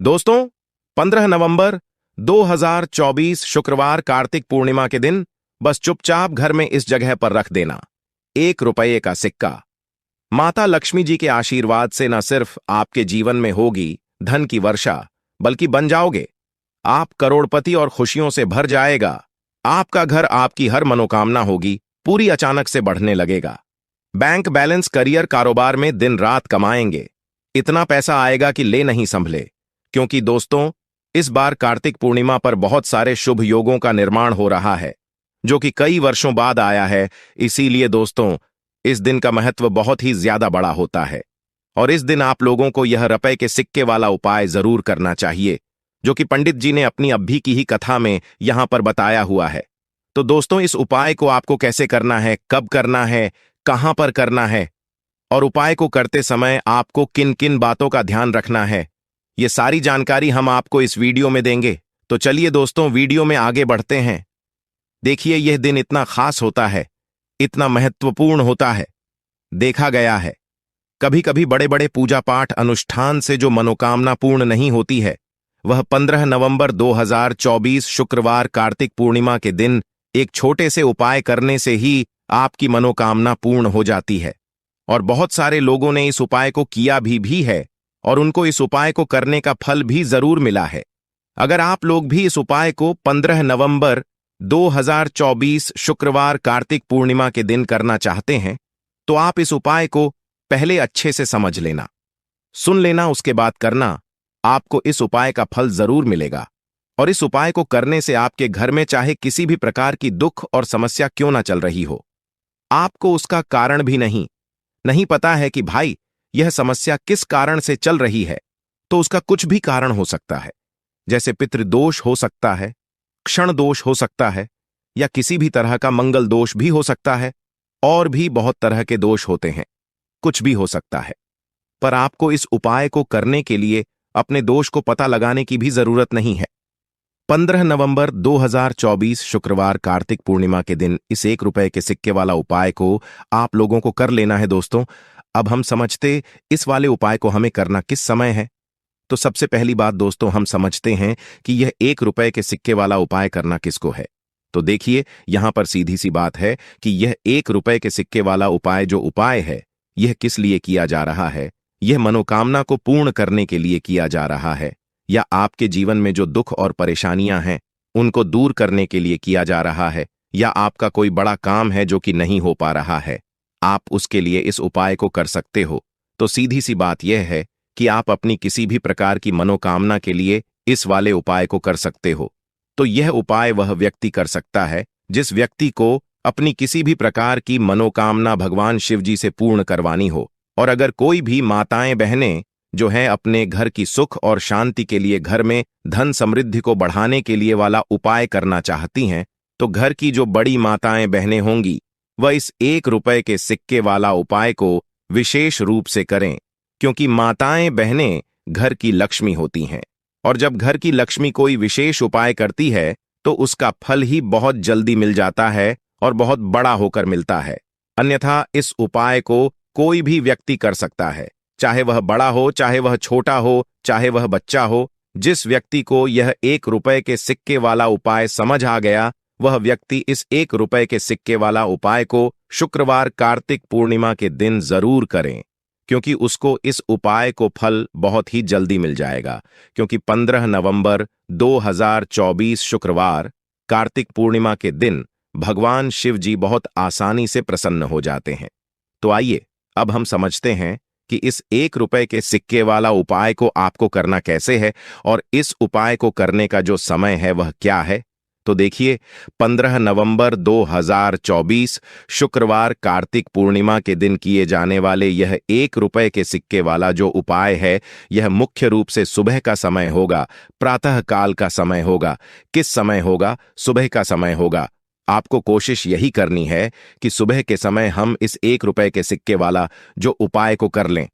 दोस्तों, 15 नवंबर 2024 शुक्रवार कार्तिक पूर्णिमा के दिन बस चुपचाप घर में इस जगह पर रख देना 1 रुपये का सिक्का। माता लक्ष्मी जी के आशीर्वाद से न सिर्फ आपके जीवन में होगी धन की वर्षा, बल्कि बन जाओगे आप करोड़पति और खुशियों से भर जाएगा। आपका घर, आपकी हर मनोकामना होगी पूरी अचानक से बढ़ने लगेगा। बैंक बैलेंस, करियर, कारोबार में दिन रात कमाएंगे। इतना पैसा आएगा कि ले नहीं संभले। क्योंकि दोस्तों, इस बार कार्तिक पूर्णिमा पर बहुत सारे शुभ योगों का निर्माण हो रहा है, जो कि कई वर्षों बाद आया है। इसीलिए दोस्तों, इस दिन का महत्व बहुत ही ज्यादा बड़ा होता है और इस दिन आप लोगों को यह रुपए के सिक्के वाला उपाय जरूर करना चाहिए, जो कि पंडित जी ने अपनी अभी की ही कथा में यहां पर बताया हुआ है। तो दोस्तों, इस उपाय को आपको कैसे करना है, कब करना है, कहां पर करना है और उपाय को करते समय आपको किन किन बातों का ध्यान रखना है, ये सारी जानकारी हम आपको इस वीडियो में देंगे। तो चलिए दोस्तों, वीडियो में आगे बढ़ते हैं। देखिए, यह दिन इतना खास होता है, इतना महत्वपूर्ण होता है। देखा गया है कभी कभी बड़े बड़े पूजा पाठ अनुष्ठान से जो मनोकामना पूर्ण नहीं होती है, वह 15 नवंबर 2024 शुक्रवार कार्तिक पूर्णिमा के दिन एक छोटे से उपाय करने से ही आपकी मनोकामना पूर्ण हो जाती है। और बहुत सारे लोगों ने इस उपाय को किया भी है और उनको इस उपाय को करने का फल भी जरूर मिला है। अगर आप लोग भी इस उपाय को 15 नवंबर 2024 शुक्रवार कार्तिक पूर्णिमा के दिन करना चाहते हैं, तो आप इस उपाय को पहले अच्छे से समझ लेना, सुन लेना, उसके बाद करना। आपको इस उपाय का फल जरूर मिलेगा। और इस उपाय को करने से आपके घर में चाहे किसी भी प्रकार की दुख और समस्या क्यों ना चल रही हो, आपको उसका कारण भी नहीं पता है कि भाई यह समस्या किस कारण से चल रही है, तो उसका कुछ भी कारण हो सकता है। जैसे पितृदोष हो सकता है, क्षण दोष हो सकता है, या किसी भी तरह का मंगल दोष भी हो सकता है। और भी बहुत तरह के दोष होते हैं, कुछ भी हो सकता है। पर आपको इस उपाय को करने के लिए अपने दोष को पता लगाने की भी जरूरत नहीं है। 15 नवंबर 2024 शुक्रवार कार्तिक पूर्णिमा के दिन इस 1 रुपये के सिक्के वाला उपाय को आप लोगों को कर लेना है। दोस्तों, अब हम समझते इस वाले उपाय को हमें करना किस समय है। तो सबसे पहली बात दोस्तों, हम समझते हैं कि यह 1 रुपये के सिक्के वाला उपाय करना किसको है। तो देखिए, यहां पर सीधी सी बात है कि यह 1 रुपये के सिक्के वाला उपाय जो उपाय है, यह किस लिए किया जा रहा है। यह मनोकामना को पूर्ण करने के लिए किया जा रहा है, या आपके जीवन में जो दुख और परेशानियां हैं उनको दूर करने के लिए किया जा रहा है, या आपका कोई बड़ा काम है जो कि नहीं हो पा रहा है, आप उसके लिए इस उपाय को कर सकते हो। तो सीधी सी बात यह है कि आप अपनी किसी भी प्रकार की मनोकामना के लिए इस वाले उपाय को कर सकते हो। तो यह उपाय वह व्यक्ति कर सकता है जिस व्यक्ति को अपनी किसी भी प्रकार की मनोकामना भगवान शिव जी से पूर्ण करवानी हो। और अगर कोई भी माताएं बहनें जो हैं अपने घर की सुख और शांति के लिए, घर में धन समृद्धि को बढ़ाने के लिए वाला उपाय करना चाहती हैं, तो घर की जो बड़ी माताएं बहनें होंगी वह इस 1 रुपये के सिक्के वाला उपाय को विशेष रूप से करें। क्योंकि माताएं बहनें घर की लक्ष्मी होती हैं, और जब घर की लक्ष्मी कोई विशेष उपाय करती है तो उसका फल ही बहुत जल्दी मिल जाता है और बहुत बड़ा होकर मिलता है। अन्यथा इस उपाय को कोई भी व्यक्ति कर सकता है, चाहे वह बड़ा हो, चाहे वह छोटा हो, चाहे वह बच्चा हो। जिस व्यक्ति को यह 1 रुपये के सिक्के वाला उपाय समझ आ गया, वह व्यक्ति इस 1 रुपये के सिक्के वाला उपाय को शुक्रवार कार्तिक पूर्णिमा के दिन जरूर करें, क्योंकि उसको इस उपाय को फल बहुत ही जल्दी मिल जाएगा। क्योंकि 15 नवंबर 2024 शुक्रवार कार्तिक पूर्णिमा के दिन भगवान शिव जी बहुत आसानी से प्रसन्न हो जाते हैं। तो आइए अब हम समझते हैं कि इस 1 रुपये के सिक्के वाला उपाय को आपको करना कैसे है और इस उपाय को करने का जो समय है वह क्या है। तो देखिए, 15 नवंबर 2024 शुक्रवार कार्तिक पूर्णिमा के दिन किए जाने वाले यह 1 रुपये के सिक्के वाला जो उपाय है, यह मुख्य रूप से सुबह का समय होगा, प्रातः काल का समय होगा। किस समय होगा? सुबह का समय होगा। आपको कोशिश यही करनी है कि सुबह के समय हम इस 1 रुपये के सिक्के वाला जो उपाय को कर लें।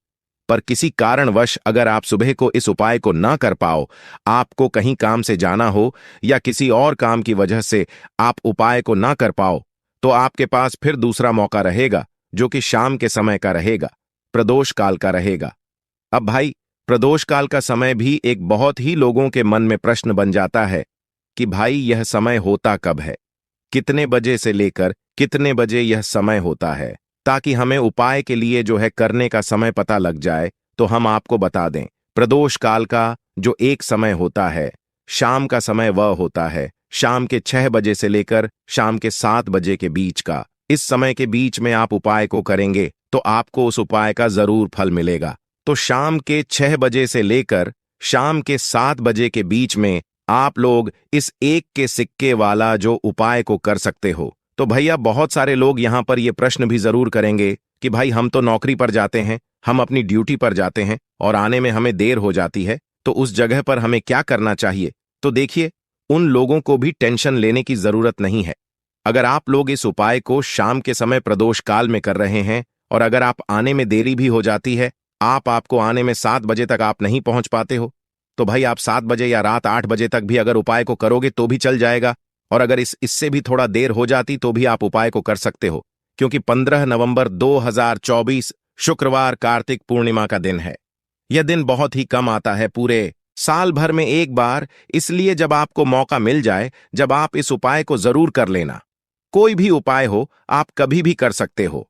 पर किसी कारणवश अगर आप सुबह को इस उपाय को ना कर पाओ, आपको कहीं काम से जाना हो या किसी और काम की वजह से आप उपाय को ना कर पाओ, तो आपके पास फिर दूसरा मौका रहेगा, जो कि शाम के समय का रहेगा, प्रदोष काल का रहेगा। अब भाई, प्रदोष काल का समय भी एक बहुत ही लोगों के मन में प्रश्न बन जाता है कि भाई यह समय होता कब है, कितने बजे से लेकर कितने बजे यह समय होता है, ताकि हमें उपाय के लिए जो है करने का समय पता लग जाए। तो हम आपको बता दें, प्रदोष काल का जो एक समय होता है, शाम का समय वह होता है शाम के 6 बजे से लेकर शाम के 7 बजे के बीच का। इस समय के बीच में आप उपाय को करेंगे तो आपको उस उपाय का जरूर फल मिलेगा। तो शाम के 6 बजे से लेकर शाम के 7 बजे के बीच में आप लोग इस एक के सिक्के वाला जो उपाय को कर सकते हो। तो भैया बहुत सारे लोग यहां पर ये प्रश्न भी जरूर करेंगे कि भाई हम तो नौकरी पर जाते हैं, हम अपनी ड्यूटी पर जाते हैं और आने में हमें देर हो जाती है, तो उस जगह पर हमें क्या करना चाहिए। तो देखिए, उन लोगों को भी टेंशन लेने की जरूरत नहीं है। अगर आप लोग इस उपाय को शाम के समय प्रदोष काल में कर रहे हैं और अगर आप आने में देरी भी हो जाती है, आपको आने में 7 बजे तक आप नहीं पहुंच पाते हो, तो भाई आप 7 बजे या रात 8 बजे तक भी अगर उपाय को करोगे तो भी चल जाएगा। और अगर इससे भी थोड़ा देर हो जाती तो भी आप उपाय को कर सकते हो, क्योंकि 15 नवंबर 2024 शुक्रवार कार्तिक पूर्णिमा का दिन है। यह दिन बहुत ही कम आता है, पूरे साल भर में एक बार, इसलिए जब आपको मौका मिल जाए, जब आप इस उपाय को जरूर कर लेना। कोई भी उपाय हो, आप कभी भी कर सकते हो।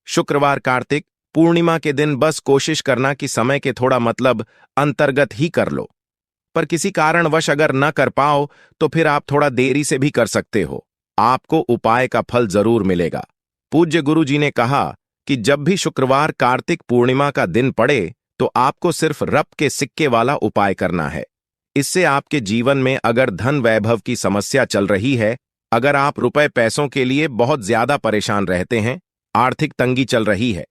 शुक्रवार कार्तिक पूर्णिमा के दिन बस कोशिश करना कि समय के थोड़ा मतलब अंतर्गत ही कर लो, पर किसी कारणवश अगर न कर पाओ तो फिर आप थोड़ा देरी से भी कर सकते हो, आपको उपाय का फल जरूर मिलेगा। पूज्य गुरु जी ने कहा कि जब भी शुक्रवार कार्तिक पूर्णिमा का दिन पड़े तो आपको सिर्फ रप के सिक्के वाला उपाय करना है। इससे आपके जीवन में अगर धन वैभव की समस्या चल रही है, अगर आप रुपए पैसों के लिए बहुत ज्यादा परेशान रहते हैं, आर्थिक तंगी चल रही है,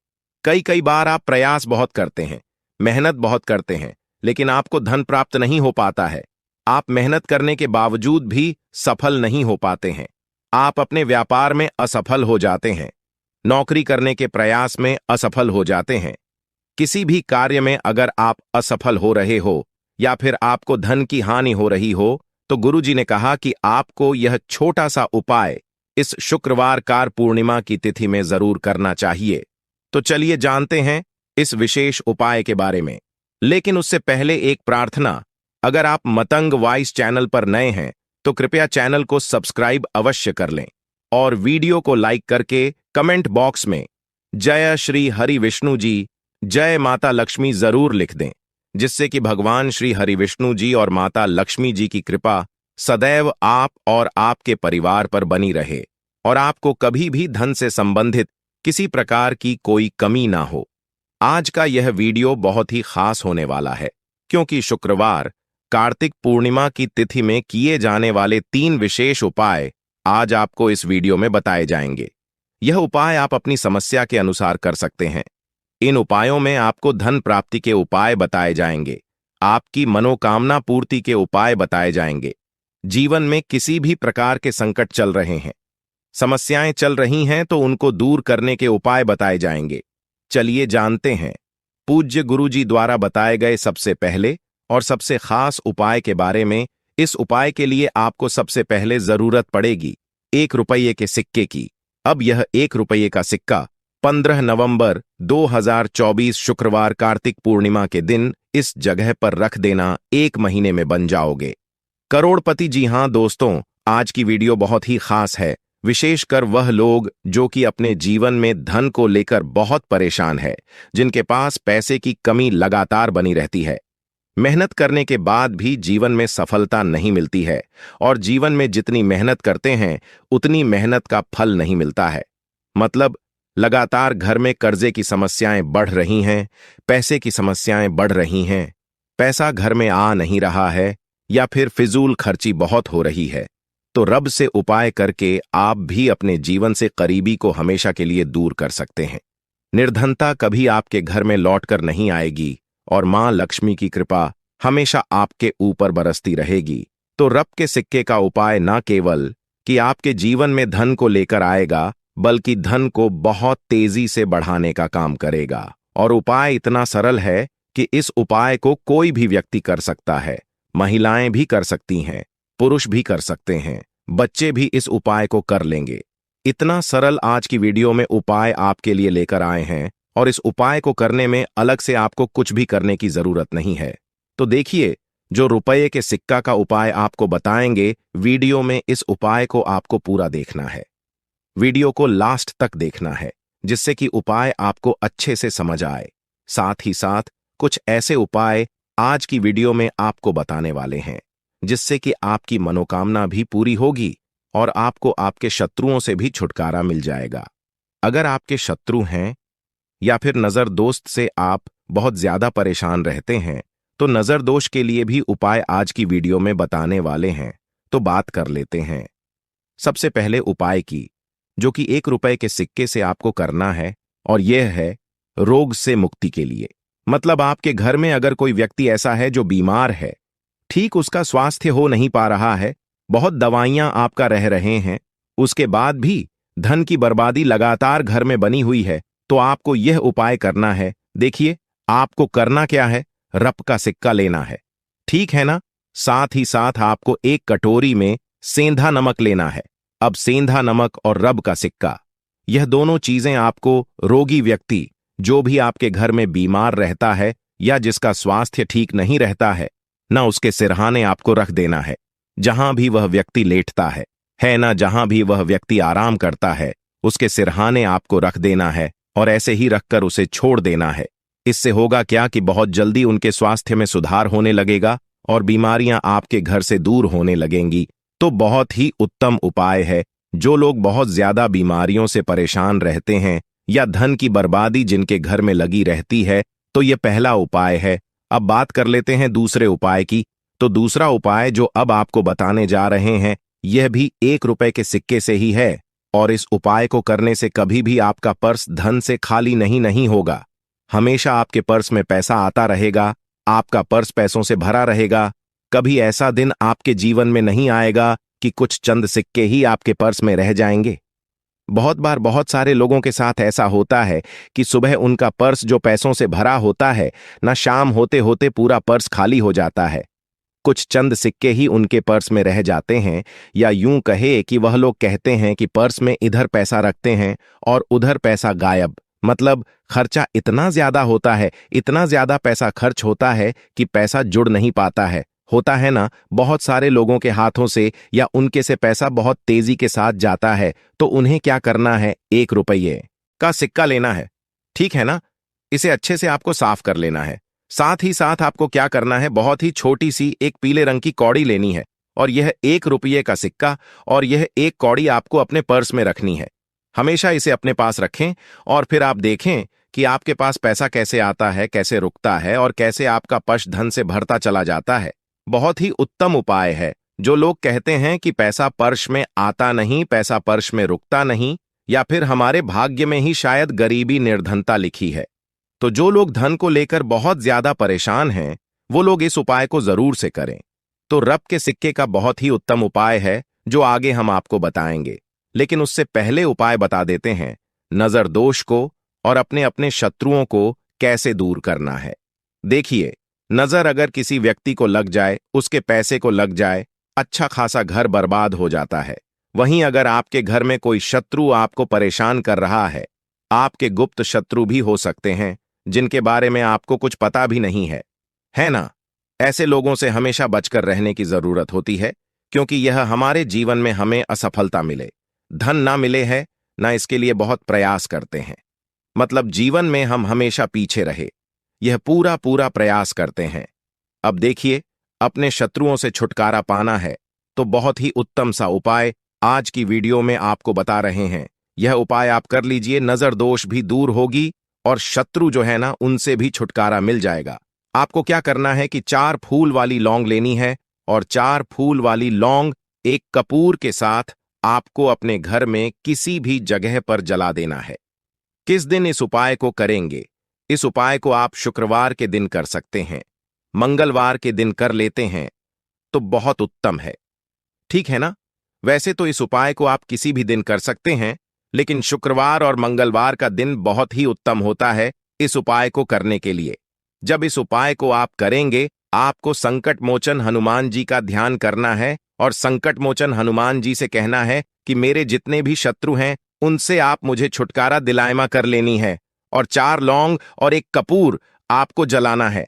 कई बार आप प्रयास बहुत करते हैं, मेहनत बहुत करते हैं, लेकिन आपको धन प्राप्त नहीं हो पाता है, आप मेहनत करने के बावजूद भी सफल नहीं हो पाते हैं, आप अपने व्यापार में असफल हो जाते हैं, नौकरी करने के प्रयास में असफल हो जाते हैं, किसी भी कार्य में अगर आप असफल हो रहे हो या फिर आपको धन की हानि हो रही हो, तो गुरुजी ने कहा कि आपको यह छोटा सा उपाय इस शुक्रवार कार पूर्णिमा की तिथि में जरूर करना चाहिए। तो चलिए जानते हैं इस विशेष उपाय के बारे में, लेकिन उससे पहले एक प्रार्थना। अगर आप मतंग वॉइस चैनल पर नए हैं तो कृपया चैनल को सब्सक्राइब अवश्य कर लें और वीडियो को लाइक करके कमेंट बॉक्स में जय श्री हरि विष्णु जी, जय माता लक्ष्मी जरूर लिख दें, जिससे कि भगवान श्री हरि विष्णु जी और माता लक्ष्मी जी की कृपा सदैव आप और आपके परिवार पर बनी रहे और आपको कभी भी धन से संबंधित किसी प्रकार की कोई कमी ना हो। आज का यह वीडियो बहुत ही खास होने वाला है, क्योंकि शुक्रवार कार्तिक पूर्णिमा की तिथि में किए जाने वाले 3 विशेष उपाय आज आपको इस वीडियो में बताए जाएंगे। यह उपाय आप अपनी समस्या के अनुसार कर सकते हैं। इन उपायों में आपको धन प्राप्ति के उपाय बताए जाएंगे, आपकी मनोकामना पूर्ति के उपाय बताए जाएंगे। जीवन में किसी भी प्रकार के संकट चल रहे हैं, समस्याएं चल रही हैं, तो उनको दूर करने के उपाय बताए जाएंगे। चलिए जानते हैं पूज्य गुरुजी द्वारा बताए गए सबसे पहले और सबसे खास उपाय के बारे में। इस उपाय के लिए आपको सबसे पहले जरूरत पड़ेगी 1 रुपये के सिक्के की। अब यह 1 रुपये का सिक्का 15 नवंबर 2024 शुक्रवार कार्तिक पूर्णिमा के दिन इस जगह पर रख देना, 1 महीने में बन जाओगे करोड़पति। जी हां दोस्तों, आज की वीडियो बहुत ही खास है, विशेषकर वह लोग जो कि अपने जीवन में धन को लेकर बहुत परेशान है, जिनके पास पैसे की कमी लगातार बनी रहती है, मेहनत करने के बाद भी जीवन में सफलता नहीं मिलती है और जीवन में जितनी मेहनत करते हैं उतनी मेहनत का फल नहीं मिलता है। मतलब लगातार घर में कर्जे की समस्याएं बढ़ रही हैं, पैसे की समस्याएं बढ़ रही हैं, पैसा घर में आ नहीं रहा है या फिर फिजूल खर्ची बहुत हो रही है। तो रब से उपाय करके आप भी अपने जीवन से करीबी को हमेशा के लिए दूर कर सकते हैं। निर्धनता कभी आपके घर में लौटकर नहीं आएगी और मां लक्ष्मी की कृपा हमेशा आपके ऊपर बरसती रहेगी। तो रब के सिक्के का उपाय न केवल कि आपके जीवन में धन को लेकर आएगा, बल्कि धन को बहुत तेजी से बढ़ाने का काम करेगा। और उपाय इतना सरल है कि इस उपाय को कोई भी व्यक्ति कर सकता है, महिलाएं भी कर सकती हैं, पुरुष भी कर सकते हैं, बच्चे भी इस उपाय को कर लेंगे। इतना सरल आज की वीडियो में उपाय आपके लिए लेकर आए हैं, और इस उपाय को करने में अलग से आपको कुछ भी करने की जरूरत नहीं है। तो देखिए, जो रुपये के सिक्का का उपाय आपको बताएंगे, वीडियो में इस उपाय को आपको पूरा देखना है। वीडियो को लास्ट तक देखना है, जिससे कि उपाय आपको अच्छे से समझ आए। साथ ही साथ कुछ ऐसे उपाय आज की वीडियो में आपको बताने वाले हैं, जिससे कि आपकी मनोकामना भी पूरी होगी और आपको आपके शत्रुओं से भी छुटकारा मिल जाएगा। अगर आपके शत्रु हैं या फिर नजर दोस्त से आप बहुत ज्यादा परेशान रहते हैं, तो नजर दोष के लिए भी उपाय आज की वीडियो में बताने वाले हैं। तो बात कर लेते हैं सबसे पहले उपाय की, जो कि 1 रुपए के सिक्के से आपको करना है, और यह है रोग से मुक्ति के लिए। मतलब आपके घर में अगर कोई व्यक्ति ऐसा है जो बीमार है, ठीक उसका स्वास्थ्य हो नहीं पा रहा है, बहुत दवाइयां आपका रह रहे हैं, उसके बाद भी धन की बर्बादी लगातार घर में बनी हुई है, तो आपको यह उपाय करना है। देखिए, आपको करना क्या है, रप का सिक्का लेना है, ठीक है ना। साथ ही साथ आपको एक कटोरी में सेंधा नमक लेना है। अब सेंधा नमक और रब का सिक्का, यह दोनों चीजें आपको रोगी व्यक्ति, जो भी आपके घर में बीमार रहता है या जिसका स्वास्थ्य ठीक नहीं रहता है ना, उसके सिरहाने आपको रख देना है। जहां भी वह व्यक्ति लेटता है ना, जहां भी वह व्यक्ति आराम करता है, उसके सिरहाने आपको रख देना है और ऐसे ही रखकर उसे छोड़ देना है। इससे होगा क्या कि बहुत जल्दी उनके स्वास्थ्य में सुधार होने लगेगा और बीमारियां आपके घर से दूर होने लगेंगी। तो बहुत ही उत्तम उपाय है। जो लोग बहुत ज्यादा बीमारियों से परेशान रहते हैं या धन की बर्बादी जिनके घर में लगी रहती है, तो यह पहला उपाय है। अब बात कर लेते हैं दूसरे उपाय की। तो दूसरा उपाय जो अब आपको बताने जा रहे हैं, यह भी 1 रुपए के सिक्के से ही है, और इस उपाय को करने से कभी भी आपका पर्स धन से खाली नहीं होगा। हमेशा आपके पर्स में पैसा आता रहेगा, आपका पर्स पैसों से भरा रहेगा। कभी ऐसा दिन आपके जीवन में नहीं आएगा कि कुछ चंद सिक्के ही आपके पर्स में रह जाएंगे। बहुत बार बहुत सारे लोगों के साथ ऐसा होता है कि सुबह उनका पर्स जो पैसों से भरा होता है ना, शाम होते होते पूरा पर्स खाली हो जाता है। कुछ चंद सिक्के ही उनके पर्स में रह जाते हैं, या यूं कहे कि वह लोग कहते हैं कि पर्स में इधर पैसा रखते हैं और उधर पैसा गायब। मतलब खर्चा इतना ज्यादा होता है, इतना ज्यादा पैसा खर्च होता है कि पैसा जुड़ नहीं पाता है। होता है ना, बहुत सारे लोगों के हाथों से या उनके से पैसा बहुत तेजी के साथ जाता है। तो उन्हें क्या करना है, 1 रुपये का सिक्का लेना है, ठीक है ना। इसे अच्छे से आपको साफ कर लेना है। साथ ही साथ आपको क्या करना है, बहुत ही छोटी सी एक पीले रंग की कौड़ी लेनी है, और यह 1 रुपये का सिक्का और यह एक कौड़ी आपको अपने पर्स में रखनी है। हमेशा इसे अपने पास रखें और फिर आप देखें कि आपके पास पैसा कैसे आता है, कैसे रुकता है और कैसे आपका पर्स धन से भरता चला जाता है। बहुत ही उत्तम उपाय है। जो लोग कहते हैं कि पैसा पर्स में आता नहीं, पैसा पर्स में रुकता नहीं, या फिर हमारे भाग्य में ही शायद गरीबी निर्धनता लिखी है, तो जो लोग धन को लेकर बहुत ज्यादा परेशान हैं, वो लोग इस उपाय को जरूर से करें। तो रब के सिक्के का बहुत ही उत्तम उपाय है, जो आगे हम आपको बताएंगे। लेकिन उससे पहले उपाय बता देते हैं, नजर दोष को और अपने अपने शत्रुओं को कैसे दूर करना है। देखिए, नजर अगर किसी व्यक्ति को लग जाए, उसके पैसे को लग जाए, अच्छा खासा घर बर्बाद हो जाता है। वहीं अगर आपके घर में कोई शत्रु आपको परेशान कर रहा आपके गुप्त शत्रु भी हो सकते हैं, जिनके बारे में आपको कुछ पता भी नहीं है ना। ऐसे लोगों से हमेशा बचकर रहने की जरूरत होती है, क्योंकि यह हमारे जीवन में हमें असफलता मिले, धन ना मिले है ना, इसके लिए बहुत प्रयास करते हैं। मतलब जीवन में हम हमेशा पीछे रहे, यह पूरा पूरा प्रयास करते हैं। अब देखिए, अपने शत्रुओं से छुटकारा पाना है, तो बहुत ही उत्तम सा उपाय आज की वीडियो में आपको बता रहे हैं। यह उपाय आप कर लीजिए, नजर दोष भी दूर होगी और शत्रु जो है ना, उनसे भी छुटकारा मिल जाएगा। आपको क्या करना है कि 4 फूल वाली लौंग लेनी है, और 4 फूल वाली लौंग एक कपूर के साथ आपको अपने घर में किसी भी जगह पर जला देना है। किस दिन इस उपाय को करेंगे? इस उपाय को आप शुक्रवार के दिन कर सकते हैं, मंगलवार के दिन कर लेते हैं तो बहुत उत्तम है, ठीक है ना। वैसे तो इस उपाय को आप किसी भी दिन कर सकते हैं, लेकिन शुक्रवार और मंगलवार का दिन बहुत ही उत्तम होता है इस उपाय को करने के लिए। जब इस उपाय को आप करेंगे, आपको संकट मोचन हनुमान जी का ध्यान करना है और संकट मोचन हनुमान जी से कहना है कि मेरे जितने भी शत्रु हैं, उनसे आप मुझे छुटकारा दिलायमा कर लेनी है, और 4 लौंग और एक कपूर आपको जलाना है।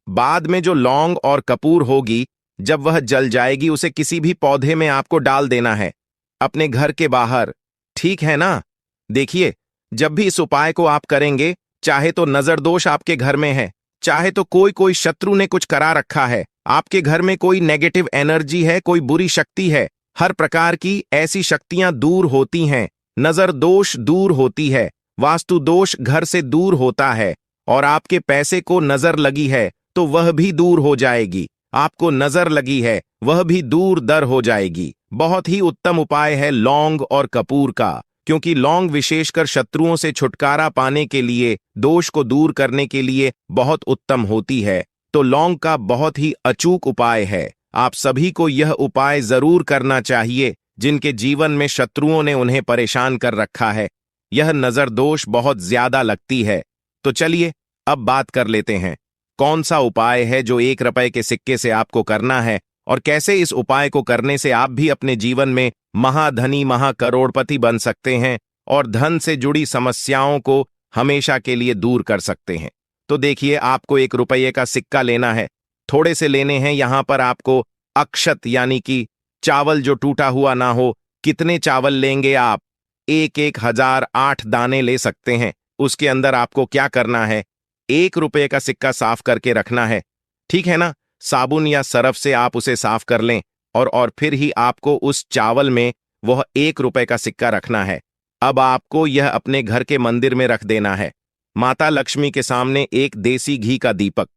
बाद में जो लौंग और कपूर होगी, जब वह जल जाएगी उसे किसी भी पौधे में आपको डाल देना है, अपने घर के बाहर। ठीक है ना? देखिए, जब भी इस उपाय को आप करेंगे, चाहे तो नजर दोष आपके घर में है, चाहे तो कोई शत्रु ने कुछ करा रखा है, आपके घर में कोई नेगेटिव एनर्जी है, कोई बुरी शक्ति है, हर प्रकार की ऐसी शक्तियां दूर होती हैं। नजर दोष दूर होती है, वास्तु दोष घर से दूर होता है, और आपके पैसे को नजर लगी है तो वह भी दूर हो जाएगी। आपको नजर लगी है वह भी दूर दर हो जाएगी। बहुत ही उत्तम उपाय है लौंग और कपूर का, क्योंकि लौंग विशेषकर शत्रुओं से छुटकारा पाने के लिए, दोष को दूर करने के लिए बहुत उत्तम होती है। तो लौंग का बहुत ही अचूक उपाय है। आप सभी को यह उपाय जरूर करना चाहिए जिनके जीवन में शत्रुओं ने उन्हें परेशान कर रखा है। यह नजर दोष बहुत ज्यादा लगती है। तो चलिए अब बात कर लेते हैं, कौन सा उपाय है जो 1 रुपए के सिक्के से आपको करना है, और कैसे इस उपाय को करने से आप भी अपने जीवन में महाधनी महाकरोड़पति बन सकते हैं और धन से जुड़ी समस्याओं को हमेशा के लिए दूर कर सकते हैं। तो देखिए, आपको 1 रुपये का सिक्का लेना है। थोड़े से लेने हैं। यहां पर आपको अक्षत यानी कि चावल जो टूटा हुआ ना हो। कितने चावल लेंगे आप? 1008 दाने ले सकते हैं। उसके अंदर आपको क्या करना है, 1 रुपये का सिक्का साफ करके रखना है। ठीक है ना? साबुन या सरफ से आप उसे साफ कर लें, और फिर ही आपको उस चावल में वह 1 रुपये का सिक्का रखना है। अब आपको यह अपने घर के मंदिर में रख देना है। माता लक्ष्मी के सामने एक देसी घी का दीपक,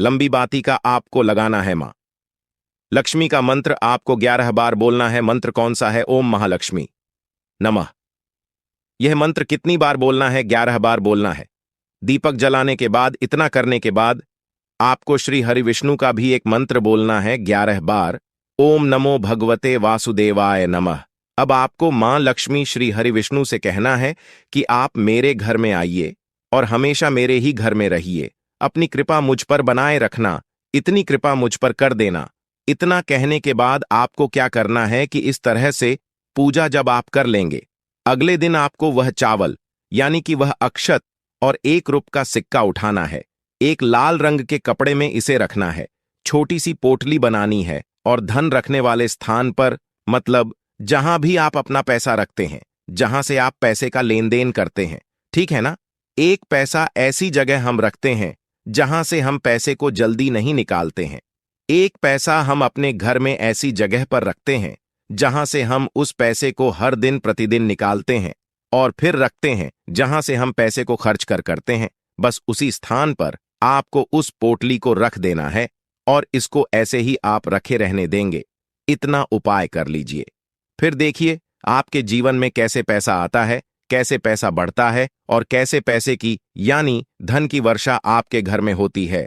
लंबी बाती का आपको लगाना है। मां लक्ष्मी का मंत्र आपको 11 बार बोलना है। मंत्र कौन सा है? ओम महालक्ष्मी नमः। यह मंत्र कितनी बार बोलना है? 11 बार बोलना है। दीपक जलाने के बाद, इतना करने के बाद आपको श्री हरि विष्णु का भी एक मंत्र बोलना है 11 बार। ओम नमो भगवते वासुदेवाय नमः। अब आपको मां लक्ष्मी श्री हरि विष्णु से कहना है कि आप मेरे घर में आइए और हमेशा मेरे ही घर में रहिए। अपनी कृपा मुझ पर बनाए रखना, इतनी कृपा मुझ पर कर देना। इतना कहने के बाद आपको क्या करना है कि इस तरह से पूजा जब आप कर लेंगे, अगले दिन आपको वह चावल यानी कि वह अक्षत और 1 रुपये का सिक्का उठाना है। एक लाल रंग के कपड़े में इसे रखना है। छोटी सी पोटली बनानी है और धन रखने वाले स्थान पर, मतलब जहां भी आप अपना पैसा रखते हैं, जहां से आप पैसे का लेन देन करते हैं, ठीक है ना? 1 पैसा ऐसी जगह हम रखते हैं जहां से हम पैसे को जल्दी नहीं निकालते हैं। 1 पैसा हम अपने घर में ऐसी जगह पर रखते हैं जहां से हम उस पैसे को हर दिन प्रतिदिन निकालते हैं और फिर रखते हैं जहां से हम पैसे को खर्च करते हैं। बस उसी स्थान पर आपको उस पोटली को रख देना है और इसको ऐसे ही आप रखे रहने देंगे। इतना उपाय कर लीजिए, फिर देखिए आपके जीवन में कैसे पैसा आता है, कैसे पैसा बढ़ता है और कैसे पैसे की यानी धन की वर्षा आपके घर में होती है।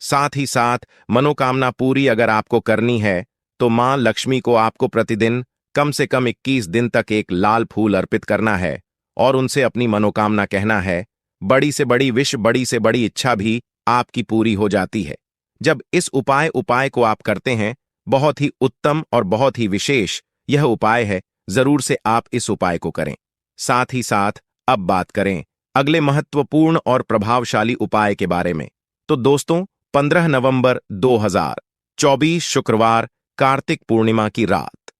साथ ही साथ मनोकामना पूरी अगर आपको करनी है तो मां लक्ष्मी को आपको प्रतिदिन कम से कम 21 दिन तक एक लाल फूल अर्पित करना है और उनसे अपनी मनोकामना कहना है। बड़ी से बड़ी विश, बड़ी से बड़ी इच्छा भी आपकी पूरी हो जाती है जब इस उपाय को आप करते हैं। बहुत ही उत्तम और बहुत ही विशेष यह उपाय है। जरूर से आप इस उपाय को करें। साथ ही साथ अब बात करें अगले महत्वपूर्ण और प्रभावशाली उपाय के बारे में। तो दोस्तों, 15 नवंबर 2024 शुक्रवार कार्तिक पूर्णिमा की रात,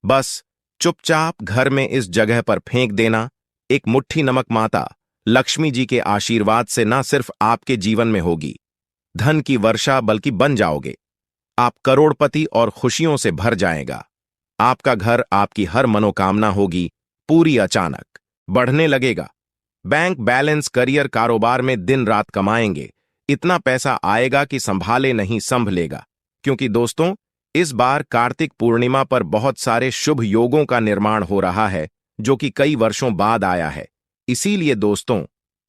बस चुपचाप घर में इस जगह पर फेंक देना एक मुट्ठी नमक। माता लक्ष्मी जी के आशीर्वाद से ना सिर्फ आपके जीवन में होगी धन की वर्षा, बल्कि बन जाओगे आप करोड़पति और खुशियों से भर जाएगा। आपका घर, आपकी हर मनोकामना होगी पूरी, अचानक बढ़ने लगेगा। बैंक बैलेंस, करियर, कारोबार में दिन रात कमाएंगे। इतना पैसा आएगा कि संभाले नहीं संभलेगा। क्योंकि दोस्तों, इस बार कार्तिक पूर्णिमा पर बहुत सारे शुभ योगों का निर्माण हो रहा है जो कि कई वर्षों बाद आया है। इसीलिए दोस्तों,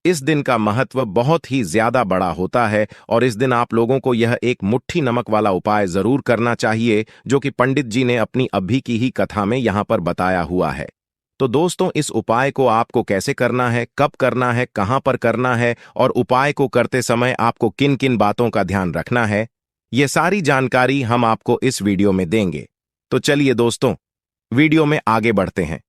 इस दिन का महत्व बहुत ही ज्यादा बड़ा होता है और इस दिन आप लोगों को यह एक मुट्ठी नमक वाला उपाय जरूर करना चाहिए जो कि पंडित जी ने अपनी अभी की ही कथा में यहां पर बताया हुआ है। तो दोस्तों, इस उपाय को आपको कैसे करना है, कब करना है, कहां पर करना है और उपाय को करते समय आपको किन किन बातों का ध्यान रखना है, ये सारी जानकारी हम आपको इस वीडियो में देंगे। तो चलिए दोस्तों, वीडियो में आगे बढ़ते हैं।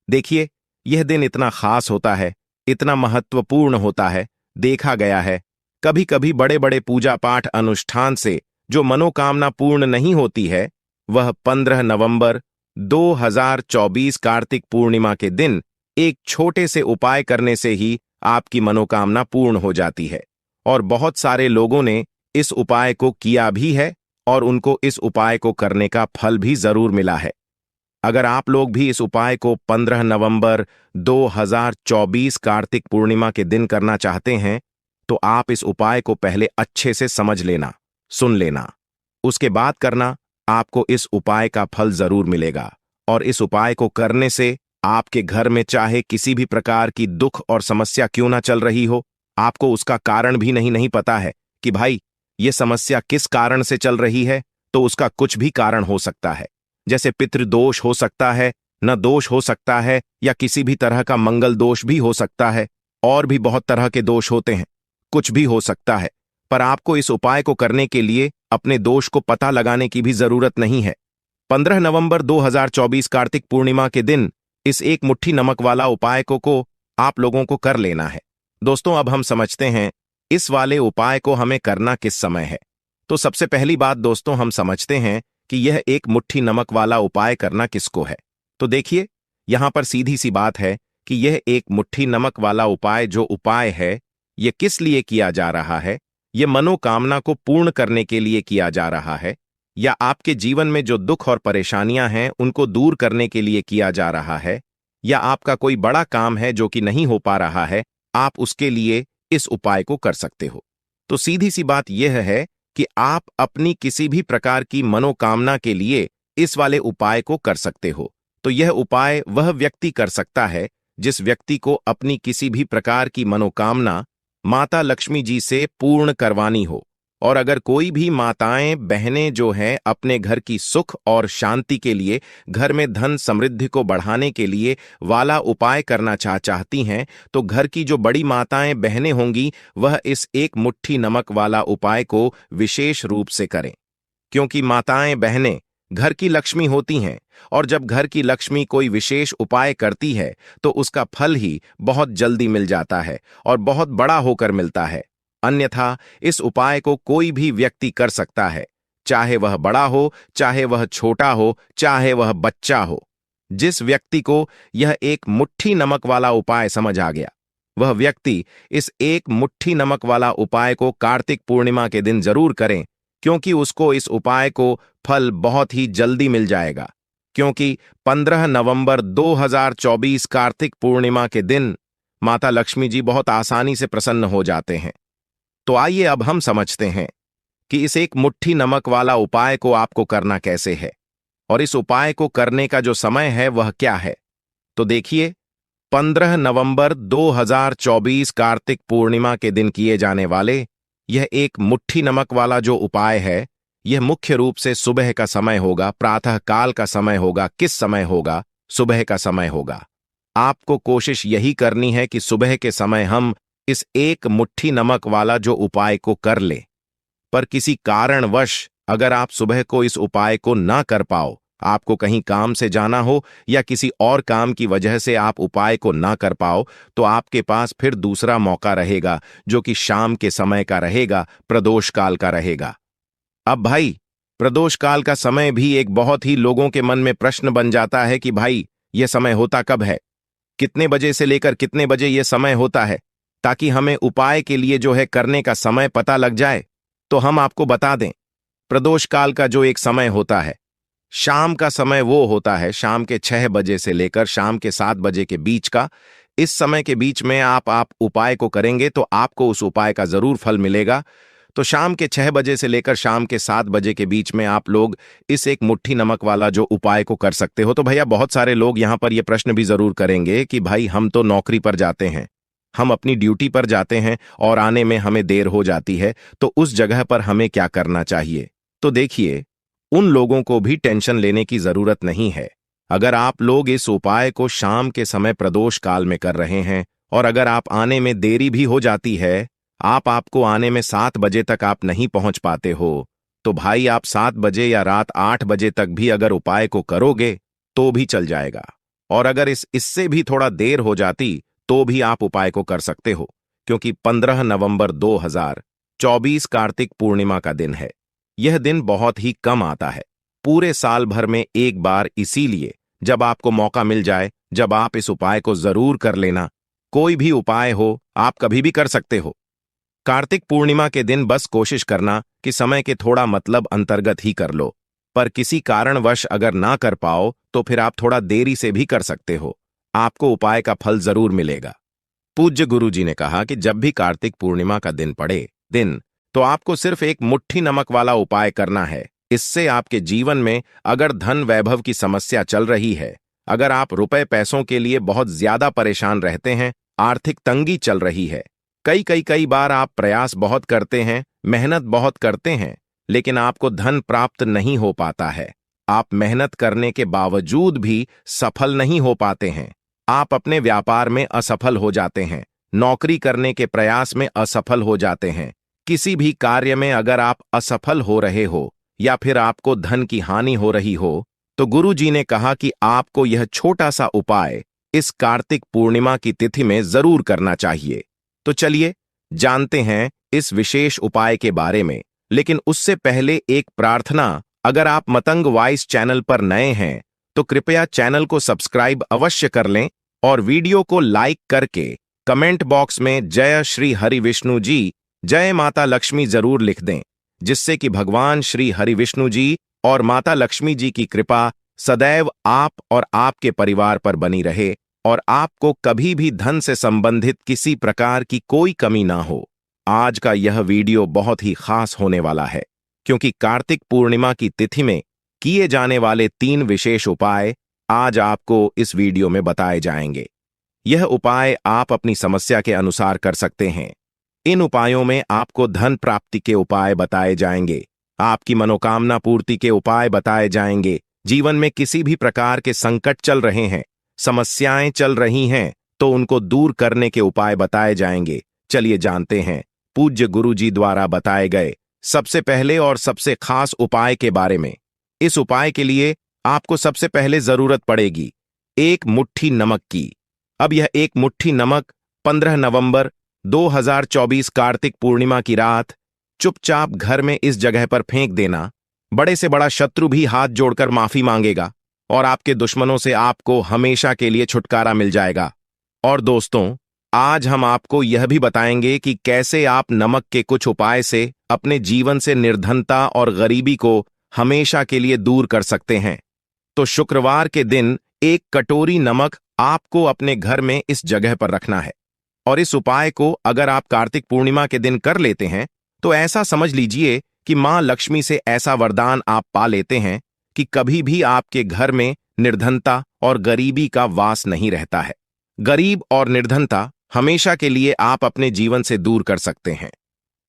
देखिए, यह दिन इतना खास होता है। इतना महत्वपूर्ण होता है। देखा गया है कभी कभी बड़े बड़े पूजा पाठ अनुष्ठान से जो मनोकामना पूर्ण नहीं होती है, वह 15 नवंबर 2024 कार्तिक पूर्णिमा के दिन एक छोटे से उपाय करने से ही आपकी मनोकामना पूर्ण हो जाती है। और बहुत सारे लोगों ने इस उपाय को किया भी है और उनको इस उपाय को करने का फल भी जरूर मिला है। अगर आप लोग भी इस उपाय को 15 नवंबर 2024 कार्तिक पूर्णिमा के दिन करना चाहते हैं, तो आप इस उपाय को पहले अच्छे से समझ लेना, सुन लेना, उसके बाद करना। आपको इस उपाय का फल जरूर मिलेगा। और इस उपाय को करने से आपके घर में चाहे किसी भी प्रकार की दुख और समस्या क्यों ना चल रही हो, आपको उसका कारण भी नहीं पता है कि भाई ये समस्या किस कारण से चल रही है, तो उसका कुछ भी कारण हो सकता है। जैसे पितृदोष हो सकता है, न दोष हो सकता है, या किसी भी तरह का मंगल दोष भी हो सकता है। और भी बहुत तरह के दोष होते हैं, कुछ भी हो सकता है। पर आपको इस उपाय को करने के लिए अपने दोष को पता लगाने की भी जरूरत नहीं है। 15 नवंबर 2024 कार्तिक पूर्णिमा के दिन इस एक मुट्ठी नमक वाला उपाय को आप लोगों को कर लेना है। दोस्तों, अब हम समझते हैं इस वाले उपाय को हमें करना किस समय है। तो सबसे पहली बात दोस्तों, हम समझते हैं कि यह एक मुट्ठी नमक वाला उपाय करना किसको है। तो देखिए, यहां पर सीधी सी बात है कि यह एक मुट्ठी नमक वाला उपाय जो उपाय है, यह किस लिए किया जा रहा है। यह मनोकामना को पूर्ण करने के लिए किया जा रहा है, या आपके जीवन में जो दुख और परेशानियां हैं उनको दूर करने के लिए किया जा रहा है, या आपका कोई बड़ा काम है जो कि नहीं हो पा रहा है, आप उसके लिए इस उपाय को कर सकते हो। तो सीधी सी बात यह है कि आप अपनी किसी भी प्रकार की मनोकामना के लिए इस वाले उपाय को कर सकते हो। तो यह उपाय वह व्यक्ति कर सकता है जिस व्यक्ति को अपनी किसी भी प्रकार की मनोकामना माता लक्ष्मी जी से पूर्ण करवानी हो। और अगर कोई भी माताएं बहनें जो हैं अपने घर की सुख और शांति के लिए, घर में धन समृद्धि को बढ़ाने के लिए वाला उपाय करना चाहती हैं, तो घर की जो बड़ी माताएं बहनें होंगी वह इस एक मुट्ठी नमक वाला उपाय को विशेष रूप से करें। क्योंकि माताएं बहनें घर की लक्ष्मी होती हैं, और जब घर की लक्ष्मी कोई विशेष उपाय करती है तो उसका फल ही बहुत जल्दी मिल जाता है और बहुत बड़ा होकर मिलता है। अन्यथा इस उपाय को कोई भी व्यक्ति कर सकता है, चाहे वह बड़ा हो, चाहे वह छोटा हो, चाहे वह बच्चा हो। जिस व्यक्ति को यह एक मुट्ठी नमक वाला उपाय समझ आ गया, वह व्यक्ति इस एक मुट्ठी नमक वाला उपाय को कार्तिक पूर्णिमा के दिन जरूर करें, क्योंकि उसको इस उपाय को फल बहुत ही जल्दी मिल जाएगा। क्योंकि 15 नवंबर 2024 कार्तिक पूर्णिमा के दिन माता लक्ष्मी जी बहुत आसानी से प्रसन्न हो जाते हैं। तो आइए अब हम समझते हैं कि इस एक मुट्ठी नमक वाला उपाय को आपको करना कैसे है, और इस उपाय को करने का जो समय है वह क्या है। तो देखिए, 15 नवंबर 2024 कार्तिक पूर्णिमा के दिन किए जाने वाले यह एक मुट्ठी नमक वाला जो उपाय है, यह मुख्य रूप से सुबह का समय होगा, प्रातः काल का समय होगा। किस समय होगा? सुबह का समय होगा। आपको कोशिश यही करनी है कि सुबह के समय हम इस एक मुट्ठी नमक वाला जो उपाय को कर ले। पर किसी कारणवश अगर आप सुबह को इस उपाय को ना कर पाओ, आपको कहीं काम से जाना हो या किसी और काम की वजह से आप उपाय को ना कर पाओ, तो आपके पास फिर दूसरा मौका रहेगा जो कि शाम के समय का रहेगा, प्रदोष काल का रहेगा। अब भाई, प्रदोष काल का समय भी एक बहुत ही लोगों के मन में प्रश्न बन जाता है कि भाई यह समय होता कब है, कितने बजे से लेकर कितने बजे यह समय होता है, ताकि हमें उपाय के लिए जो है करने का समय पता लग जाए। तो हम आपको बता दें, प्रदोष काल का जो एक समय होता है, शाम का समय वो होता है शाम के 6 बजे से लेकर शाम के 7 बजे के बीच का। इस समय के बीच में आप उपाय को करेंगे तो आपको उस उपाय का जरूर फल मिलेगा। तो शाम के 6 बजे से लेकर शाम के 7 बजे के बीच में आप लोग इस एक मुट्ठी नमक वाला जो उपाय को कर सकते हो। तो भैया, बहुत सारे लोग यहां पर ये प्रश्न भी जरूर करेंगे कि भाई हम तो नौकरी पर जाते हैं, हम अपनी ड्यूटी पर जाते हैं और आने में हमें देर हो जाती है, तो उस जगह पर हमें क्या करना चाहिए। तो देखिए, उन लोगों को भी टेंशन लेने की जरूरत नहीं है। अगर आप लोग इस उपाय को शाम के समय प्रदोष काल में कर रहे हैं और अगर आप आने में देरी भी हो जाती है, आपको आने में 7 बजे तक आप नहीं पहुंच पाते हो, तो भाई आप 7 बजे या रात 8 बजे तक भी अगर उपाय को करोगे तो भी चल जाएगा। और अगर इससे भी थोड़ा देर हो जाती तो भी आप उपाय को कर सकते हो, क्योंकि 15 नवंबर 2024 कार्तिक पूर्णिमा का दिन है। यह दिन बहुत ही कम आता है, पूरे साल भर में एक बार, इसीलिए जब आपको मौका मिल जाए, जब आप इस उपाय को जरूर कर लेना। कोई भी उपाय हो, आप कभी भी कर सकते हो। कार्तिक पूर्णिमा के दिन बस कोशिश करना कि समय के थोड़ा मतलब अंतर्गत ही कर लो, पर किसी कारणवश अगर ना कर पाओ तो फिर आप थोड़ा देरी से भी कर सकते हो। आपको उपाय का फल जरूर मिलेगा। पूज्य गुरु जी ने कहा कि जब भी कार्तिक पूर्णिमा का दिन पड़े तो आपको सिर्फ एक मुट्ठी नमक वाला उपाय करना है। इससे आपके जीवन में अगर धन वैभव की समस्या चल रही है, अगर आप रुपए पैसों के लिए बहुत ज्यादा परेशान रहते हैं, आर्थिक तंगी चल रही है, कई बार आप प्रयास बहुत करते हैं, मेहनत बहुत करते हैं, लेकिन आपको धन प्राप्त नहीं हो पाता है, आप मेहनत करने के बावजूद भी सफल नहीं हो पाते हैं, आप अपने व्यापार में असफल हो जाते हैं, नौकरी करने के प्रयास में असफल हो जाते हैं, किसी भी कार्य में अगर आप असफल हो रहे हो या फिर आपको धन की हानि हो रही हो, तो गुरु जी ने कहा कि आपको यह छोटा सा उपाय इस कार्तिक पूर्णिमा की तिथि में जरूर करना चाहिए। तो चलिए जानते हैं इस विशेष उपाय के बारे में, लेकिन उससे पहले एक प्रार्थना। अगर आप मतंग वॉइस चैनल पर नए हैं तो कृपया चैनल को सब्सक्राइब अवश्य कर लें और वीडियो को लाइक करके कमेंट बॉक्स में जय श्री हरि विष्णु जी, जय माता लक्ष्मी जरूर लिख दें, जिससे कि भगवान श्री हरि विष्णु जी और माता लक्ष्मी जी की कृपा सदैव आप और आपके परिवार पर बनी रहे और आपको कभी भी धन से संबंधित किसी प्रकार की कोई कमी ना हो। आज का यह वीडियो बहुत ही खास होने वाला है, क्योंकि कार्तिक पूर्णिमा की तिथि में किए जाने वाले 3 विशेष उपाय आज आपको इस वीडियो में बताए जाएंगे। यह उपाय आप अपनी समस्या के अनुसार कर सकते हैं। इन उपायों में आपको धन प्राप्ति के उपाय बताए जाएंगे, आपकी मनोकामना पूर्ति के उपाय बताए जाएंगे, जीवन में किसी भी प्रकार के संकट चल रहे हैं, समस्याएं चल रही हैं, तो उनको दूर करने के उपाय बताए जाएंगे। चलिए जानते हैं पूज्य गुरु जी द्वारा बताए गए सबसे पहले और सबसे खास उपाय के बारे में। इस उपाय के लिए आपको सबसे पहले जरूरत पड़ेगी 1 मुट्ठी नमक की। अब यह 1 मुट्ठी नमक 15 नवंबर 2024 कार्तिक पूर्णिमा की रात चुपचाप घर में इस जगह पर फेंक देना। बड़े से बड़ा शत्रु भी हाथ जोड़कर माफी मांगेगा और आपके दुश्मनों से आपको हमेशा के लिए छुटकारा मिल जाएगा। और दोस्तों, आज हम आपको यह भी बताएंगे कि कैसे आप नमक के कुछ उपाय से अपने जीवन से निर्धनता और गरीबी को हमेशा के लिए दूर कर सकते हैं। तो शुक्रवार के दिन 1 कटोरी नमक आपको अपने घर में इस जगह पर रखना है और इस उपाय को अगर आप कार्तिक पूर्णिमा के दिन कर लेते हैं तो ऐसा समझ लीजिए कि मां लक्ष्मी से ऐसा वरदान आप पा लेते हैं कि कभी भी आपके घर में निर्धनता और गरीबी का वास नहीं रहता है। गरीब और निर्धनता हमेशा के लिए आप अपने जीवन से दूर कर सकते हैं।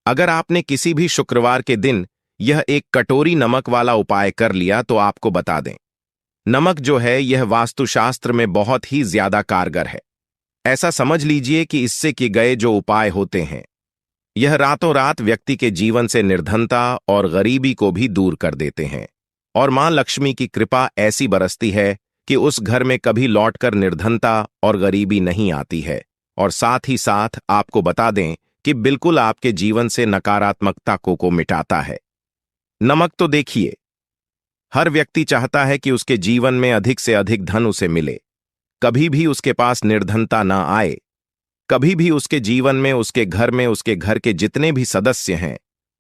अगर आपने किसी भी शुक्रवार के दिन यह 1 कटोरी नमक वाला उपाय कर लिया तो आपको बता दें, नमक जो है यह वास्तुशास्त्र में बहुत ही ज्यादा कारगर है। ऐसा समझ लीजिए कि इससे किए गए जो उपाय होते हैं, यह रातों रात व्यक्ति के जीवन से निर्धनता और गरीबी को भी दूर कर देते हैं और मां लक्ष्मी की कृपा ऐसी बरसती है कि उस घर में कभी लौटकर निर्धनता और गरीबी नहीं आती है। और साथ ही साथ आपको बता दें कि बिल्कुल आपके जीवन से नकारात्मकता को मिटाता है। नमक तो देखिए, हर व्यक्ति चाहता है कि उसके जीवन में अधिक से अधिक धन उसे मिले, कभी भी उसके पास निर्धनता ना आए, कभी भी उसके जीवन में, उसके घर में, उसके घर के जितने भी सदस्य हैं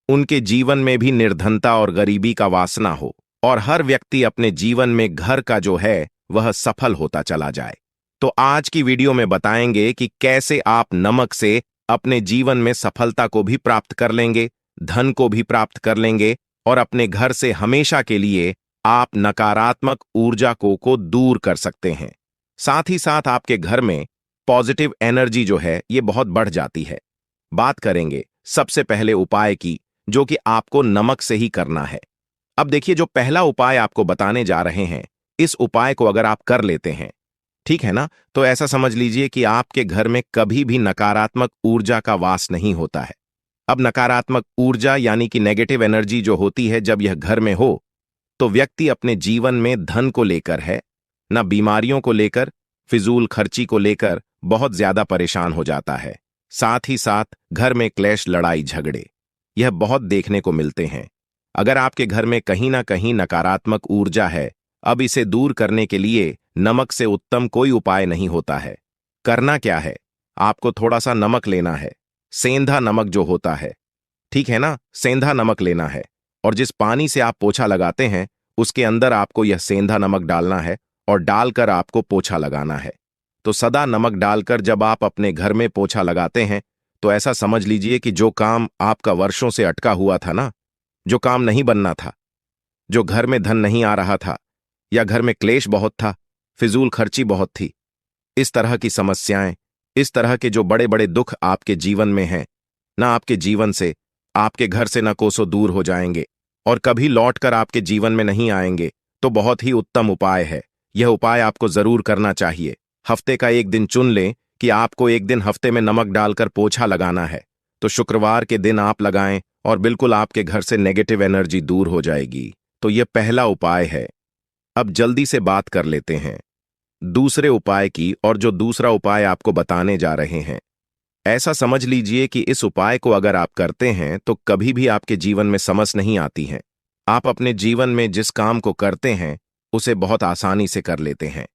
उनके जीवन में भी निर्धनता और गरीबी का वासना हो और हर व्यक्ति अपने जीवन में घर का जो है वह सफल होता चला जाए। तो आज की वीडियो में बताएंगे कि कैसे आप नमक से अपने जीवन में सफलता को भी प्राप्त कर लेंगे, धन को भी प्राप्त कर लेंगे और अपने घर से हमेशा के लिए आप नकारात्मक ऊर्जा को दूर कर सकते हैं। साथ ही साथ आपके घर में पॉजिटिव एनर्जी जो है ये बहुत बढ़ जाती है। बात करेंगे सबसे पहले उपाय की, जो कि आपको नमक से ही करना है। अब देखिए, जो पहला उपाय आपको बताने जा रहे हैं, इस उपाय को अगर आप कर लेते हैं, ठीक है ना, तो ऐसा समझ लीजिए कि आपके घर में कभी भी नकारात्मक ऊर्जा का वास नहीं होता है। अब नकारात्मक ऊर्जा यानी कि नेगेटिव एनर्जी जो होती है, जब यह घर में हो तो व्यक्ति अपने जीवन में धन को लेकर है, ना बीमारियों को लेकर, फिजूल खर्ची को लेकर बहुत ज्यादा परेशान हो जाता है। साथ ही साथ घर में क्लेश, लड़ाई झगड़े यह बहुत देखने को मिलते हैं। अगर आपके घर में कहीं ना कहीं नकारात्मक ऊर्जा है, अब इसे दूर करने के लिए नमक से उत्तम कोई उपाय नहीं होता है। करना क्या है, आपको थोड़ा सा नमक लेना है, सेंधा नमक जो होता है, ठीक है ना, सेंधा नमक लेना है, और जिस पानी से आप पोछा लगाते हैं उसके अंदर आपको यह सेंधा नमक डालना है और डालकर आपको पोछा लगाना है। तो सदा नमक डालकर जब आप अपने घर में पोछा लगाते हैं तो ऐसा समझ लीजिए कि जो काम आपका वर्षों से अटका हुआ था ना, जो काम नहीं बनना था, जो घर में धन नहीं आ रहा था, या घर में क्लेश बहुत था, फिजूल खर्ची बहुत थी, इस तरह की समस्याएं, इस तरह के जो बड़े बड़े दुख आपके जीवन में हैं, ना आपके जीवन से, आपके घर से न कोसों दूर हो जाएंगे और कभी लौटकर आपके जीवन में नहीं आएंगे, तो बहुत ही उत्तम उपाय है। यह उपाय आपको जरूर करना चाहिए। हफ्ते का एक दिन चुन लें कि आपको एक दिन हफ्ते में नमक डालकर पोछा लगाना है, तो शुक्रवार के दिन आप लगाएं और बिल्कुल आपके घर से नेगेटिव एनर्जी दूर हो जाएगी। तो यह पहला उपाय है। अब जल्दी से बात कर लेते हैं दूसरे उपाय की, और जो दूसरा उपाय आपको बताने जा रहे हैं, ऐसा समझ लीजिए कि इस उपाय को अगर आप करते हैं तो कभी भी आपके जीवन में समस्या नहीं आती है। आप अपने जीवन में जिस काम को करते हैं उसे बहुत आसानी से कर लेते हैं।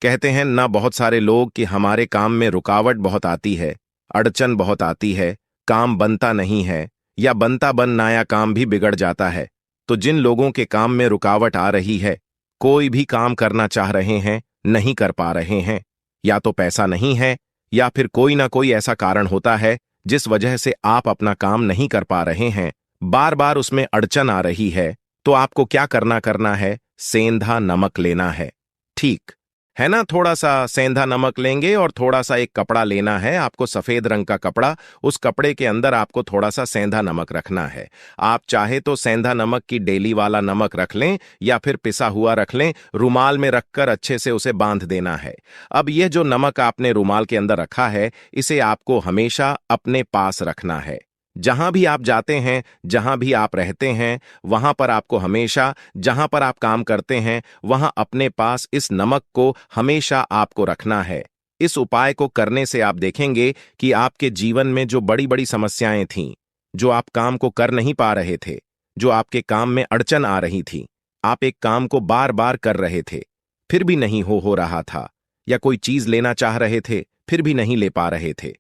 कहते हैं ना बहुत सारे लोग कि हमारे काम में रुकावट बहुत आती है, अड़चन बहुत आती है, काम बनता नहीं है, या बनता बन नया काम भी बिगड़ जाता है। तो जिन लोगों के काम में रुकावट आ रही है, कोई भी काम करना चाह रहे हैं, नहीं कर पा रहे हैं, या तो पैसा नहीं है या फिर कोई ना कोई ऐसा कारण होता है जिस वजह से आप अपना काम नहीं कर पा रहे हैं, बार बार उसमें अड़चन आ रही है, तो आपको क्या करना है, सेंधा नमक लेना है। ठीक है ना, थोड़ा सा सेंधा नमक लेंगे और थोड़ा सा एक कपड़ा लेना है आपको, सफेद रंग का कपड़ा, उस कपड़े के अंदर आपको थोड़ा सा सेंधा नमक रखना है। आप चाहे तो सेंधा नमक की डेली वाला नमक रख लें या फिर पिसा हुआ रख लें, रुमाल में रखकर अच्छे से उसे बांध देना है। अब यह जो नमक आपने रुमाल के अंदर रखा है, इसे आपको हमेशा अपने पास रखना है। जहां भी आप जाते हैं, जहां भी आप रहते हैं, वहां पर आपको हमेशा, जहां पर आप काम करते हैं वहां अपने पास इस नमक को हमेशा आपको रखना है। इस उपाय को करने से आप देखेंगे कि आपके जीवन में जो बड़ी बड़ी समस्याएं थीं, जो आप काम को कर नहीं पा रहे थे, जो आपके काम में अड़चन आ रही थी, आप एक काम को बार बार कर रहे थे फिर भी नहीं हो रहा था, या कोई चीज लेना चाह रहे थे फिर भी नहीं ले पा रहे थे,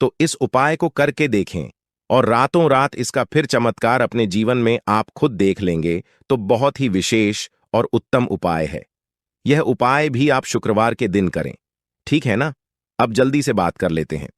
तो इस उपाय को करके देखें और रातों रात इसका फिर चमत्कार अपने जीवन में आप खुद देख लेंगे। तो बहुत ही विशेष और उत्तम उपाय है। यह उपाय भी आप शुक्रवार के दिन करें, ठीक है ना। अब जल्दी से बात कर लेते हैं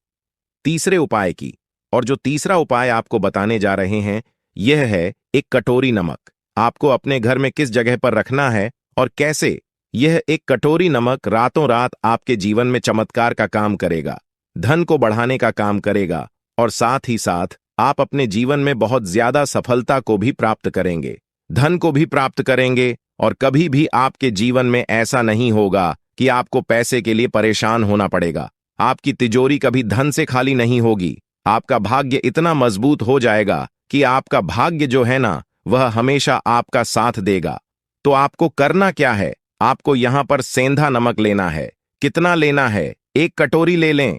तीसरे उपाय की, और जो तीसरा उपाय आपको बताने जा रहे हैं यह है एक कटोरी नमक। आपको अपने घर में किस जगह पर रखना है और कैसे, यह एक कटोरी नमक रातों रात आपके जीवन में चमत्कार का काम करेगा, धन को बढ़ाने का काम करेगा, और साथ ही साथ आप अपने जीवन में बहुत ज्यादा सफलता को भी प्राप्त करेंगे, धन को भी प्राप्त करेंगे, और कभी भी आपके जीवन में ऐसा नहीं होगा कि आपको पैसे के लिए परेशान होना पड़ेगा। आपकी तिजोरी कभी धन से खाली नहीं होगी। आपका भाग्य इतना मजबूत हो जाएगा कि आपका भाग्य जो है ना, वह हमेशा आपका साथ देगा। तो आपको करना क्या है, आपको यहां पर सेंधा नमक लेना है। कितना लेना है, एक कटोरी ले लें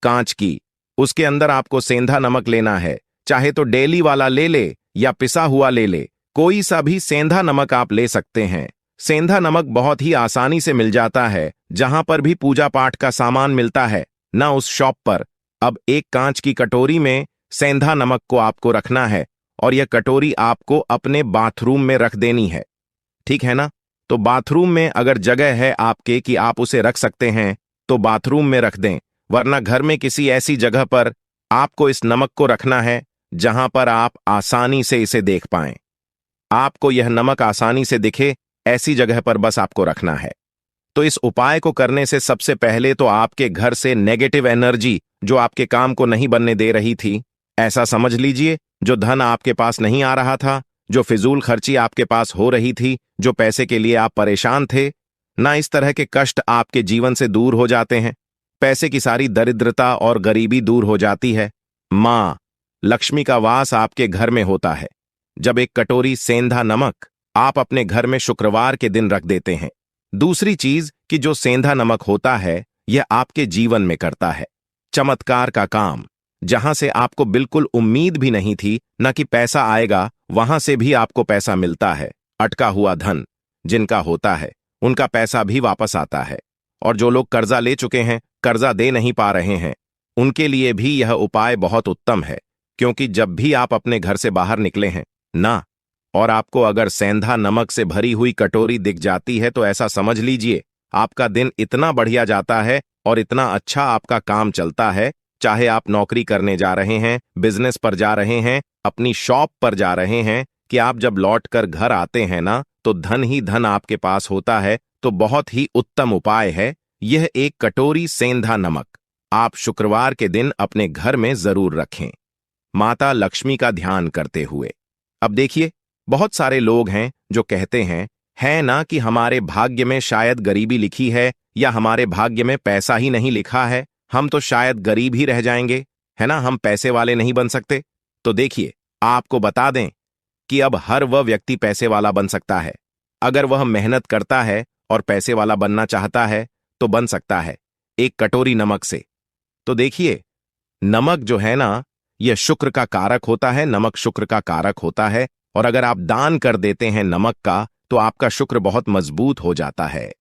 कांच की, उसके अंदर आपको सेंधा नमक लेना है। चाहे तो डेली वाला ले ले या पिसा हुआ ले ले, कोई सा भी सेंधा नमक आप ले सकते हैं। सेंधा नमक बहुत ही आसानी से मिल जाता है, जहां पर भी पूजा पाठ का सामान मिलता है ना, उस शॉप पर। अब एक कांच की कटोरी में सेंधा नमक को आपको रखना है, और यह कटोरी आपको अपने बाथरूम में रख देनी है, ठीक है ना। तो बाथरूम में अगर जगह है आपके कि आप उसे रख सकते हैं तो बाथरूम में रख दें, वरना घर में किसी ऐसी जगह पर आपको इस नमक को रखना है जहां पर आप आसानी से इसे देख पाएं। आपको यह नमक आसानी से दिखे, ऐसी जगह पर बस आपको रखना है। तो इस उपाय को करने से सबसे पहले तो आपके घर से नेगेटिव एनर्जी जो आपके काम को नहीं बनने दे रही थी, ऐसा समझ लीजिए, जो धन आपके पास नहीं आ रहा था, जो फिजूल खर्ची आपके पास हो रही थी, जो पैसे के लिए आप परेशान थे ना, इस तरह के कष्ट आपके जीवन से दूर हो जाते हैं। पैसे की सारी दरिद्रता और गरीबी दूर हो जाती है। मां लक्ष्मी का वास आपके घर में होता है जब एक कटोरी सेंधा नमक आप अपने घर में शुक्रवार के दिन रख देते हैं। दूसरी चीज कि जो सेंधा नमक होता है, यह आपके जीवन में करता है चमत्कार का काम। जहां से आपको बिल्कुल उम्मीद भी नहीं थी न कि पैसा आएगा, वहां से भी आपको पैसा मिलता है। अटका हुआ धन जिनका होता है उनका पैसा भी वापस आता है। और जो लोग कर्जा ले चुके हैं, कर्जा दे नहीं पा रहे हैं, उनके लिए भी यह उपाय बहुत उत्तम है। क्योंकि जब भी आप अपने घर से बाहर निकले हैं ना, और आपको अगर सेंधा नमक से भरी हुई कटोरी दिख जाती है, तो ऐसा समझ लीजिए आपका दिन इतना बढ़िया जाता है और इतना अच्छा आपका काम चलता है। चाहे आप नौकरी करने जा रहे हैं, बिजनेस पर जा रहे हैं, अपनी शॉप पर जा रहे हैं, कि आप जब लौट कर घर आते हैं ना, तो धन ही धन आपके पास होता है। तो बहुत ही उत्तम उपाय है यह एक कटोरी सेंधा नमक। आप शुक्रवार के दिन अपने घर में जरूर रखें, माता लक्ष्मी का ध्यान करते हुए। अब देखिए, बहुत सारे लोग हैं जो कहते हैं है ना कि हमारे भाग्य में शायद गरीबी लिखी है, या हमारे भाग्य में पैसा ही नहीं लिखा है, हम तो शायद गरीब ही रह जाएंगे, है ना, हम पैसे वाले नहीं बन सकते। तो देखिए, आपको बता दें कि अब हर वह व्यक्ति पैसे वाला बन सकता है। अगर वह मेहनत करता है और पैसे वाला बनना चाहता है तो बन सकता है, एक कटोरी नमक से। तो देखिए, नमक जो है ना, यह शुक्र का कारक होता है, नमक शुक्र का कारक होता है। और अगर आप दान कर देते हैं नमक का, तो आपका शुक्र बहुत मजबूत हो जाता है।